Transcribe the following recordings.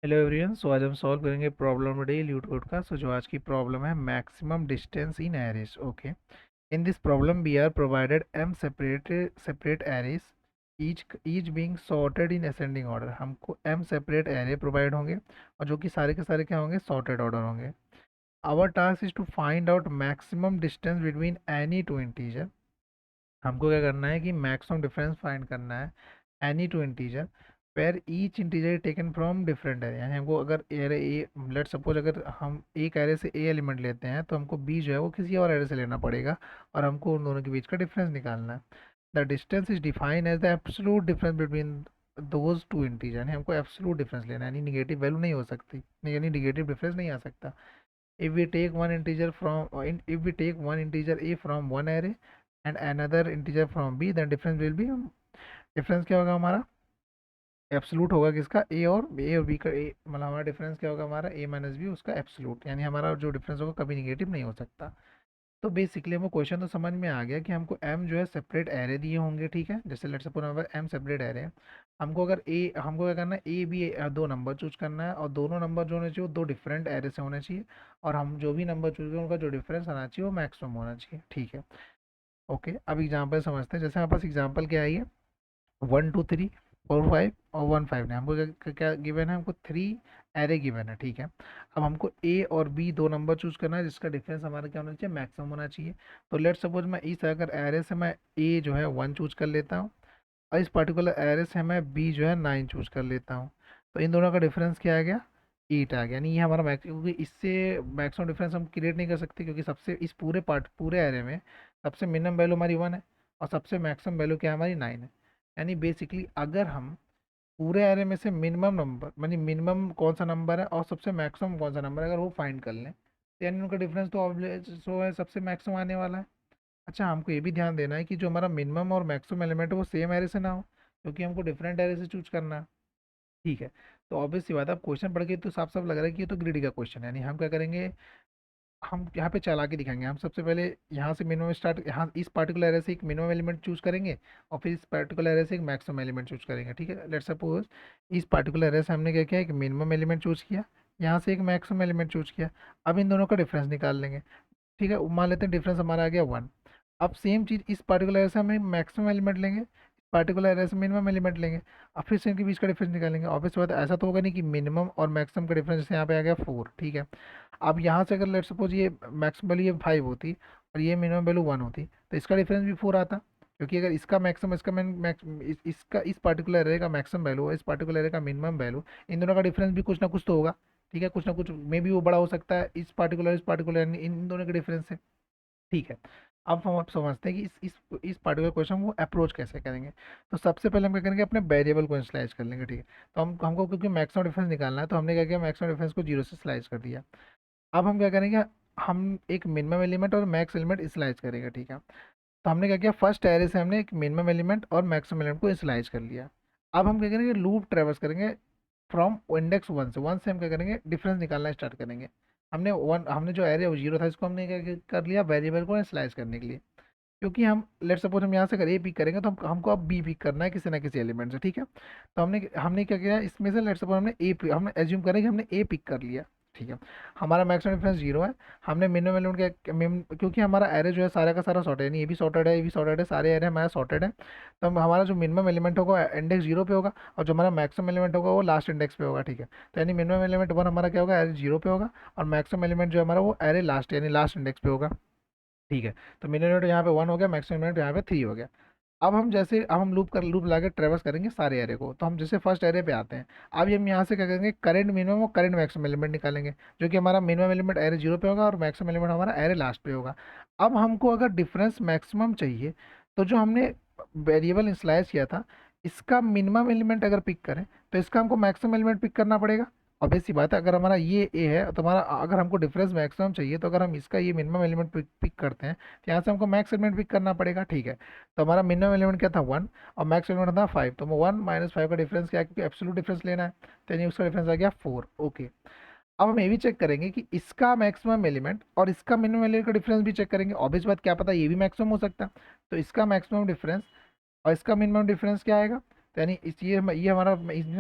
Hello everyone. सो आज हम solve करेंगे प्रॉब्लम डे यूट्यूब का। जो आज की प्रॉब्लम है maximum distance in arrays. Okay, in this problem we are provided M separate arrays each being sorted in ascending order. हमको एम सेपरेट एरे प्रोवाइड होंगे और जो कि सारे के सारे क्या होंगे, सॉर्टेड ऑर्डर होंगे। Our task is to find out maximum distance between any two integer. हमको क्या करना है कि मैक्सिमम डिफरेंस फाइंड करना है any two integer where each integer taken from different array. यानी हमको अगर एरे ए, लेट सपोज अगर हम एक एरे से ए एलिमेंट लेते हैं तो हमको बी जो है वो किसी और एरे से लेना पड़ेगा और हमको उन दोनों के बीच का डिफरेंस निकालना है। The distance is defined as the absolute difference between those two integer. यानी हमको एब्सोल्यूट डिफरेंस लेना है, यानी निगेटिव वैल्यू नहीं हो सकती, यानी निगेटिव डिफरेंस नहीं आ सकता। if we take one integer from if we take one integer a from one array and another integer from b, then difference will be, difference क्या होगा हमारा, एब्सोलूट होगा किसका, ए और बी का। ए मतलब हमारा डिफरेंस क्या होगा, हमारा ए माइनस बी उसका एब्सोलूट, यानी हमारा जो डिफरेंस होगा कभी निगेटिव नहीं हो सकता। तो बेसिकली हमको क्वेश्चन तो समझ में आ गया कि हमको एम जो है सेपरेट एरे दिए होंगे, ठीक है। जैसे लेट्स सपोज हमारे एम सेपरेट एरे है। हमको अगर ए, हमको क्या करना है, ए बी दो नंबर चूज करना है और दोनों नंबर जो होने चाहिए वो दो डिफरेंट एरे से होने चाहिए और हम जो भी नंबर चूज करें उनका जो डिफरेंस आना चाहिए वो मैक्सिमम होना चाहिए, ठीक है। ओके, अब एग्जाम्पल समझते हैं। जैसे हमारे पास एग्जाम्पल क्या आई है, 1 2 3 4 5 और 1 5 ने हमको क्या गिवन है, हमको थ्री एरे गिवन है, ठीक है। अब हमको ए और बी दो नंबर चूज करना है जिसका डिफरेंस हमारा क्या होना चाहिए, मैक्सिमम होना चाहिए। तो लेट सपोज मैं इस अगर एरे से मैं ए जो है 1 चूज कर लेता हूँ और इस पर्टिकुलर एरे से मैं बी जो है 9 चूज कर लेता हूँ, तो इन दोनों का डिफरेंस क्या आ गया, 8 आ गया। यानी ये हमारा मैक्स, क्योंकि इससे मैक्सिमम डिफरेंस हम क्रिएट नहीं कर सकते क्योंकि सबसे इस पूरे एरे में सबसे मिनिमम वैल्यू हमारी 1 है और सबसे मैक्सिमम वैल्यू क्या है, हमारी 9 है। यानी बेसिकली अगर हम पूरे एरे में से मिनिमम नंबर, यानी मिनिमम कौन सा नंबर है और सबसे मैक्सिमम कौन सा नंबर है, अगर वो फाइंड कर लें तो यानी उनका डिफरेंस तो ऑब्वियस सो है, सबसे मैक्सिमम आने वाला है। अच्छा, हमको ये भी ध्यान देना है कि जो हमारा मिनिमम और मैक्सिमम एलिमेंट है वो सेम एरे से ना हो, क्योंकि हमको डिफरेंट एरे से चूज करना है, ठीक है। तो ऑब्वियस सी बात है, अब क्वेश्चन पढ़ के तो साफ साफ लग रहा है कि ये तो ग्रीडी का क्वेश्चन है। यानी हम क्या करेंगे, हम यहाँ पे चला के दिखाएंगे। हम सबसे पहले यहाँ से मिनिमम स्टार्ट, यहाँ इस पर्टिकुलर एरे से एक मिनिमम एलिमेंट चूज करेंगे और फिर इस पर्टिकुलर एरे से एक मैक्सिमम एलिमेंट चूज करेंगे, ठीक है। लेट्स सपोज इस पर्टिकुलर एरे से हमने क्या किया, एक मिनिमम एलिमेंट चूज किया, यहाँ से एक मैक्सिमम एलिमेंट चूज किया। अब इन दोनों का डिफरेंस निकाल लेंगे, ठीक है। मान लेते हैं डिफरेंस हमारा आ गया 1। अब सेम चीज़ इस पार्टिकुलर एरे से हमें मैक्सिमम एलिमेंट लेंगे, इस पार्टिकुलर एरे से मिनिमम एलिमेंट लेंगे, अब फिर से इनके बीच का डिफरेंस निकालेंगे। ऑब्वियस बात है, ऐसा तो होगा नहीं कि मिनिमम और मैक्सिमम का डिफरेंस जैसे यहाँ पे आ गया 4, ठीक है। अब यहाँ से अगर लेट सपोज ये मैक्सिमम वैल्यू ये 5 होती और ये मिनिमम वैल्यू 1 होती तो इसका डिफरेंस भी 4 आता, क्योंकि अगर इसका मैक्सिमम, इसका इसका इस पार्टिकुलर एरे का मैक्सिमम वैल्यू और इस पार्टिकुलर एरे का मिनिमम वैल्यू, इन दोनों का डिफरेंस भी कुछ ना कुछ तो होगा, ठीक है। कुछ ना कुछ मे भी वो बड़ा हो सकता है इस पार्टिकुलर इन दोनों के डिफरेंस से, ठीक है। अब हम आप समझते हैं कि इस पार्टिकुलर क्वेश्चन को अप्रोच कैसे करेंगे। तो सबसे पहले हम क्या करेंगे, अपने वेरिएबल को स्लाइस कर लेंगे, ठीक है। तो हमको क्योंकि मैक्सिमम डिफरेंस निकालना है तो हमने क्या किया, मैक्सिमम डिफरेंस को 0 से स्लाइस कर दिया। अब हम क्या करेंगे, हम एक मिनिमम एलिमेंट और मैक्स एलिमेंट स्लाइस करेंगे, ठीक है। तो हमने क्या किया, फर्स्ट एरे से हमने एक मिनिमम एलिमेंट और मैक्सिमम एलिमेंट को स्लाइस कर लिया। अब हम क्या करेंगे, लूप ट्रेवर्स करेंगे फ्रॉम इंडेक्स 1 से हम क्या करेंगे, डिफरेंस निकालना स्टार्ट करेंगे। हमने जो एरे वो 0 था, इसको हमने क्या कर लिया, वेरिएबल को स्लाइस करने के लिए। क्योंकि हम लेट सपोज हम यहाँ से अगर ए पिक करेंगे तो हमको अब बी पिक करना है किसी ना किसी एलिमेंट से, ठीक है। तो हमने हमने क्या किया, इसमें से लेट सपोज हमने एज्यूम करें कि हमने ए पिक कर लिया, ठीक है। हमारा मैक्सिमम डिफरेंस 0 है। हमने मिनिमम एलिमेंट क्योंकि हमारा एरे जो है सारा का सारा सॉर्टेड है, नहीं ये भी सॉर्टेड है, ये भी सॉर्टेड है, सारे एरे हमारा सॉर्टेड है। तो हमारा जो मिनिमम एलिमेंट होगा इंडेक्स 0 पे होगा और जो हमारा मैक्सिमम एलिमेंट होगा वो लास्ट इंडेक्स पे होगा, ठीक है। तो यानी मिनिमम एलिमेंट 1 हमारा क्या होगा, एरे 0 पे होगा और मैक्सिमम एलिमेंट जो हमारा वो एरे लास्ट यानी लास्ट इंडेक्स पे होगा, ठीक है। तो मिनिमम यूनिट यहाँ पे 1 हो गया, मैक्सिमम यूनिट यहाँ पे 3 हो गया। अब हम लूप ला के ट्रेवर्स करेंगे सारे एरे को। तो हम जैसे फर्स्ट एरे पे आते हैं, अब हम यहाँ से क्या करेंगे, करंट मिनिमम और करंट मैक्सिमम एलिमेंट निकालेंगे, जो कि हमारा मिनिमम एलिमेंट एरे 0 पे होगा और मैक्सिमम एलिमेंट हमारा एरे लास्ट पे होगा। अब हमको अगर डिफरेंस मैक्सिमम चाहिए तो जो हमने वेरिएबल इनिशियलाइज किया था इसका मिनिमम एलिमेंट अगर पिक करें तो इसका हमको मैक्सिमम एलिमेंट पिक करना पड़ेगा। ऑब्वियस सी बात है, अगर हमारा ये ए है तो हमारा अगर हमको डिफरेंस मैक्सिमम चाहिए तो अगर हम इसका ये मिनिमम एलिमेंट पिक करते हैं तो यहाँ से हमको मैक्स एलिमेंट पिक करना पड़ेगा, ठीक है। तो हमारा मिनिमम एलिमेंट क्या था 1 और मैक्स एलिमेंट था 5, तो 1 - 5 का डिफरेंस क्या है, क्योंकि एब्सोल्यूट डिफरेंस लेना है तो यानी उसका डिफरेंस आ गया 4, ओके। अब हम ये भी चेक करेंगे कि इसका मैक्सिमम एलिमेंट और इसका मिनिमम एलिमेंट का डिफरेंस भी चेक करेंगे। ऑब्वियस बात, क्या पता ये भी मैक्सिमम हो सकता है। तो इसका मैक्सिमम डिफरेंस और इसका मिनिमम डिफरेंस क्या आएगा, तो यानी ये हमारा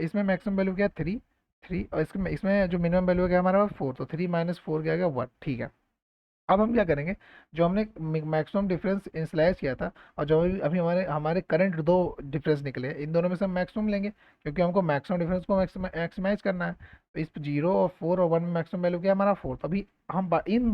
इसमें मैक्सिमम वैल्यू क्या है 3 3 और इसमें इसमें जो मिनिमम वैल्यू है हमारा 4, तो 3 माइनस 4 क्या आ गया 1, ठीक है। अब हम क्या करेंगे, जो हमने मैक्सिमम डिफरेंस इनिशियलाइज किया था और जो अभी अभी हमारे हमारे करंट दो डिफरेंस निकले, इन दोनों में से हम मैक्सिमम लेंगे क्योंकि हमको मैक्सिमम डिफरेंस को मैक्सिमाइज करना है। तो इस 0 और 4 और 1 में मैक्सिमम वैल्यू क्या है हमारा 4, तो अभी हम इन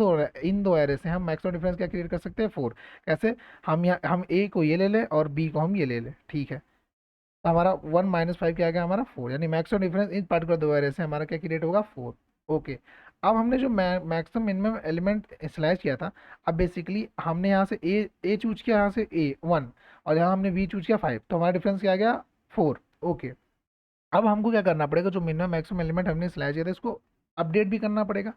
दो एरे से हम मैक्सिमम डिफरेंस क्या क्रिएट कर सकते हैं 4। कैसे, हम ए को ये ले लें और बी को हम ये ले लें, ठीक है। तो हमारा 1 - 5 क्या आ गया हमारा 4, यानी मैक्सिमम डिफरेंस इन पर्टिकुलर दो एरे से हमारा क्या क्रिएट होगा 4। ओके। अब हमने जो मैक्सिमम मिनिमम एलिमेंट स्लैश किया था, अब बेसिकली हमने यहाँ से ए चूज किया, यहाँ से A 1 और यहाँ हमने बी चूज किया 5, तो हमारा डिफरेंस क्या आ गया 4। ओके। अब हमको क्या करना पड़ेगा, जो मिनिमम मैक्सिमम एलिमेंट हमने स्लैश किया था इसको अपडेट भी करना पड़ेगा।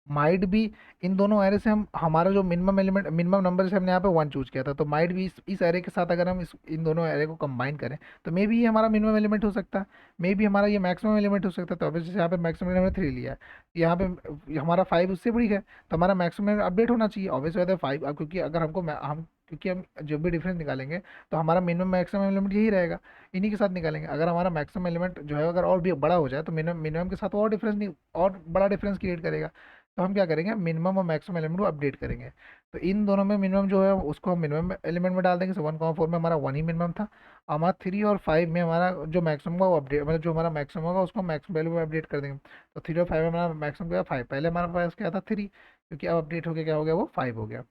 माइट भी इन दोनों एरे से हम हमारा जो मिनिमम एलिमेंट मिनिमम नंबर से हमने यहाँ पे 1 चूज किया था, तो माइट भी इस एरे के साथ अगर हम इन दोनों एरे को कंबाइन करें तो मे बी ये हमारा मिनिमम एलिमेंट हो सकता है, मे बी हमारा ये मैक्सिमम एलिमेंट हो सकता है। तो ऑब्वियसली यहाँ पे मैक्सिमम एलिमेंट 3 लिया है, यहाँ पे हमारा 5 उससे बड़ी है, तो हमारा मैक्सिमम अपडेट होना चाहिए ऑब्वियस बात है 5। अब क्योंकि अगर हमको हम क्योंकि हम जब भी डिफरेंस निकालेंगे तो हमारा मिनिमम मैक्सिमम एलिमेंट यही रहेगा, इन्हीं के साथ निकालेंगे। अगर हमारा मैक्सिमम एलिमेंट जो है अगर और भी बड़ा हो जाए तो मिनिमम मिनिमम के साथ और डिफरेंस नहीं, और बड़ा डिफरेंस क्रिएट करेगा। तो हम क्या करेंगे, मिनिमम और मैक्सिमम एलिमेंट को अपडेट करेंगे। तो इन दोनों में मिनिमम जो है उसको हम मिनिमम एलिमेंट में डाल देंगे। सो 1,4 में हमारा 1 ही मिनिमम था। हमारा 3 और 5 में हमारा जो मैक्सिमम होगा वो अपडेट, मतलब जो हमारा मैक्सिमम होगा उसको मैक्सिमम वैल्यू में अपडेट कर देंगे। तो 3 और 5 में हमारा मैक्सिमम क्या 5, पहले हमारे पास क्या था 3, क्योंकि अब अपडेट होकर क्या हो गया वो 5 हो गया।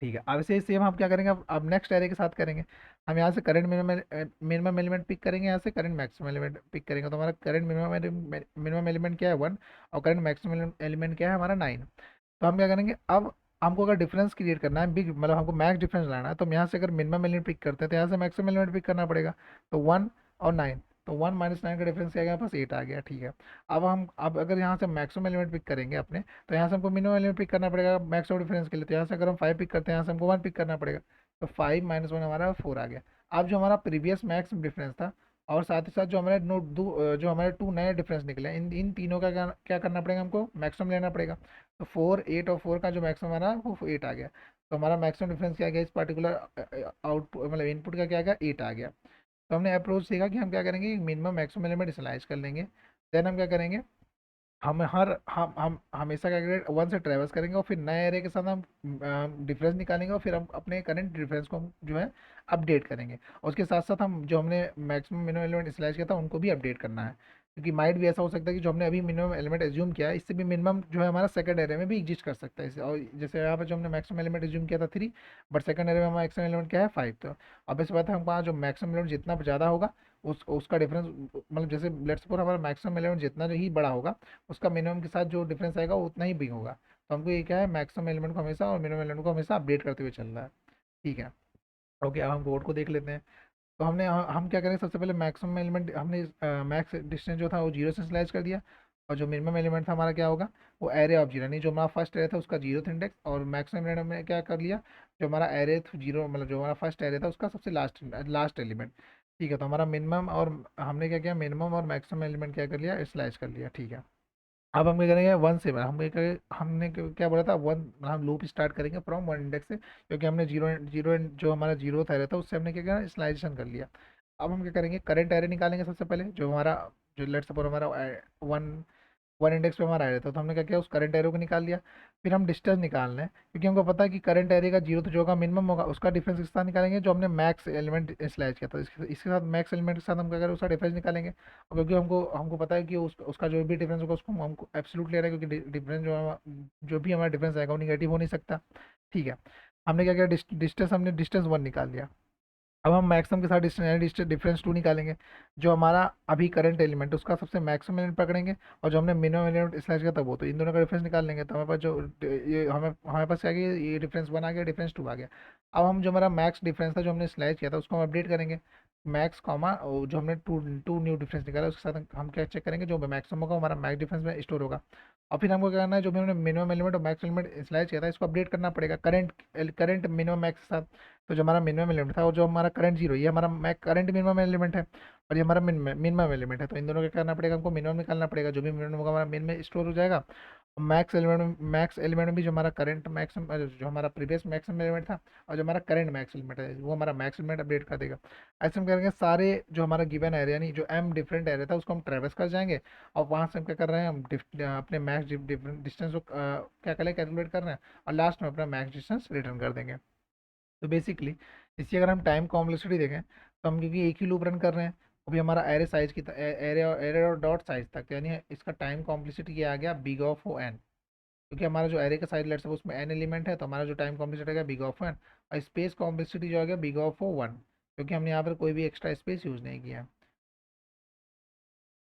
ठीक है, अब से सेम हम क्या करेंगे, अब नेक्स्ट एरे के साथ करेंगे। हम यहाँ से करंट मिनिमम एलिमेंट पिक करेंगे, यहाँ से करंट मैक्सिमम एलिमेंट पिक करेंगे। तो हमारा करंट मिनिमम एलिमेंट क्या है 1 और करंट मैक्सिमम एलिमेंट क्या है हमारा 9। तो हम क्या करेंगे, अब हमको अगर डिफरेंस क्रिएट करना है बिग, मतलब हमको मैक्स डिफरेंस लाना है, तो हम यहाँ से अगर मिनिमम एलिमेंट पिक करते हैं तो यहाँ से मैक्सिमम एलिमेंट पिक करना पड़ेगा। तो 1 और 9, तो 1 - 9 का डिफरेंस क्या आ गया हमारे पास 8 आ गया, ठीक है। अब अगर यहाँ से मैक्सिमम एलिमेंट पिक करेंगे अपने, तो यहाँ से हमको मिनिमम एलिमेंट पिक करना पड़ेगा मैक्स और डिफरेंस के लिए। तो यहाँ से अगर हम 5 पिक करते हैं, यहाँ से हमको 1 पिक करना पड़ेगा। तो 5 - 1 हमारा 4 आ गया। अब जो हमारा प्रीवियस मैक्स डिफरेंस था और साथ ही साथ जो हमारे जो हमारे 2 नए डिफरेंस निकले, इन इन तीनों का क्या करना पड़ेगा, हमको मैक्सिमम लेना पड़ेगा। तो 4, 8 और 4 का जो मैक्सिमम आ रहा है वो 8 आ गया। तो हमारा मैक्सिमम डिफरेंस क्या गया इस पर्टिकुलर आउटपुट, मतलब इनपुट का क्या गया 8 आ गया। तो हमने अप्रोच सीखा कि हम क्या करेंगे, मिनिमम मैक्सिमम एलिमेंट इनिशियलाइज कर लेंगे। देन हम क्या करेंगे, हम हमेशा क्या करेंगे 1 से ट्रेवल्स करेंगे और फिर नए एरे के साथ हम डिफरेंस निकालेंगे और फिर हम अपने करंट डिफरेंस को हम जो है अपडेट करेंगे। और उसके साथ साथ हम जो हमने मैक्सिमम मिनिमम एलिमेंट इनिशियलाइज किया था उनको भी अपडेट करना है, क्योंकि माइट भी ऐसा हो सकता है कि जो हमने अभी मिनिमम एलिमेंट एज्यूम किया है इससे भी मिनिमम जो है हमारा सेकंड एरे में भी एग्जिस्ट कर सकता है। और जैसे यहाँ पे जो हमने मैक्सिमम एलिमेंट एज्यूम किया था 3, बट सेकंड एरे में हमारा मैक्सिमम एलिमेंट क्या है 5। तो अब इस बात है हमको जो मैक्सिमम एलिमेंट जितना ज़्यादा होगा उसका डिफरेंस, मतलब जैसे लेट्स सपोज हमारा मैक्सिमम एलिमेंट जितना जो ही बड़ा होगा उसका मिनिमम के साथ जो डिफरेंस आएगा वो उतना ही बिग होगा। तो हमको ये क्या है, मैक्सिमम एलिमेंट को हमेशा और मिनिमम एलिमेंट को हमेशा अपडेट करते हुए चलना है, ठीक है। ओके, अब हम कोड को देख लेते हैं। तो हम क्या करेंगे, सबसे पहले मैक्सिमम एलिमेंट हमने मैक्स डिस्टेंस जो था वो 0 से स्लाइस कर दिया। और जो मिनिमम एलिमेंट था हमारा क्या होगा, वो एरे ऑफ जीरो, यानी जो हमारा फर्स्ट एरे था उसका 0th इंडेक्स, और मैक्सिमम एलिमेंट हमने क्या कर लिया, जो हमारा एरे 0, मतलब जो हमारा फर्स्ट एरे था उसका सबसे लास्ट लास्ट एलिमेंट। ठीक है, तो हमारा मिनिमम और हमने क्या किया, मिनिमम और मैक्सिमम एलिमेंट क्या कर लिया, स्लाइस कर लिया, ठीक है। अब हम क्या करेंगे 1 से, हम क्या करेंगे, हमने क्या बोला था 1, हम लूप स्टार्ट करेंगे फ्रॉम 1 इंडेक्स से, क्योंकि हमने जीरो जीरो जो हमारा जीरो था रहता उससे हमने क्या किया स्लाइजेशन कर लिया। अब हम क्या करेंगे, करंट एरे निकालेंगे सबसे पहले, जो हमारा जो लेट्स सपोज हमारा 1 इंडेक्स पे हमारा एरे था, तो हमने क्या किया उस करंट एरे को निकाल लिया। फिर हम डिस्टेंस निकालना है, क्योंकि हमको पता है कि करंट एरे का 0 तो जो होगा मिनिमम होगा, उसका डिफरेंस किस साथ निकालेंगे, जो हमने मैक्स एलिमेंट स्लैश किया था इसके साथ मैक्स एलिमेंट के साथ हम क्या करें उसका डिफरेंस निकालेंगे। और क्योंकि हमको हमको पता है कि उसका जो भी डिफरेंस होगा उसको हमको एब्सोल्यूट ले रहा है, क्योंकि डिफरेंस जो भी हमारा डिफरेंस आएगा वो निगेटिव हो नहीं सकता, ठीक है। हमने क्या किया, डिस्टेंस हमने डिस्टेंस 1 निकाल लिया। अब हम मैक्सिमम के साथ डिस्टेंस डिफरेंस 2 निकालेंगे, जो हमारा अभी करंट एलिमेंट उसका सबसे मैक्सिमम एलिमेंट पकड़ेंगे, और जो हमने मिनिमम एलिमेंट स्लैश किया था वो, तो इन दोनों का डिफरेंस निकाल लेंगे। तो हमारे पास जो ये हमारे पास क्या गया, ये डिफरेंस 1 आ गया, डिफरेंस 2 आ गया। अब हम जो हमारा मैक्स डिफरेंस था जो हमने स्लैश किया था उसको हम अपडेट करेंगे, मैक्स कॉमा जो हमने टू टू न्यू डिफरेंस निकाला उसके साथ हम क्या चेक करेंगे, जो मैक्सिमम होगा हमारा मैक्स डिफरेंस में स्टोर होगा। और फिर हमको क्या करना है, जो भी हमने मिनिमम एलिमेंट और मैक्स एलिमेंट स्लैश किया था इसको अपडेट करना पड़ेगा करंट मिनिमम मैक्स के साथ। तो जो हमारा मिनिमम एलिमेंट था और जो हमारा करंट 0, ये हमारा करंट मिनिमम एलिमेंट है और ये हमारा मिनिमम एलिमेंट है। तो इन दोनों का करना पड़ेगा, हमको मिनिमम निकालना पड़ेगा, जो भी मिनिमम होगा हमारा मिन में स्टोर हो जाएगा, मैक्स एलिमेंट में भी जो हमारा करंट मैक्सिमम, जो हमारा प्रीवियस मैक्सिमम एलिमेंट था और जो हमारा करंट मैक्स एलिमेंट है वो हमारा मैक्स एलिमेंट अपडेट कर देगा। ऐसे हम करेंगे सारे जो हमारा गिवन एरिया, यानी जो एम डिफरेंट एरिया था उसको हम ट्रेवर्स कर जाएंगे, और वहां से हम क्या कर रहे हैं, हम अपने मैक्स डिफरेंट डिस्टेंस को क्या करें, कैलकुलेट कर रहे हैं, और लास्ट में अपना मैक्स डिस्टेंस रिटर्न कर देंगे। तो बेसिकली इसकी अगर हम टाइम कॉम्प्लेक्सिटी देखें तो हम, क्योंकि एक ही लूप रन कर रहे हैं, अभी हमारा एरे साइज की एरे और डॉट साइज तक, यानी इसका टाइम कॉम्प्लेक्सिटी क्या आ गया, बिग ऑफ ओ एन, क्योंकि हमारा जो एरे का साइज लेट्स सपोज उसमें एन एलिमेंट है, तो हमारा जो टाइम कॉम्प्लेक्सिटी आ गया बिग ऑफ एन, और स्पेस कॉम्प्लेक्सिटी जो आ गया बिग ऑफ ओ वन, क्योंकि हमने यहाँ पर कोई भी एक्स्ट्रा स्पेस यूज़ नहीं किया।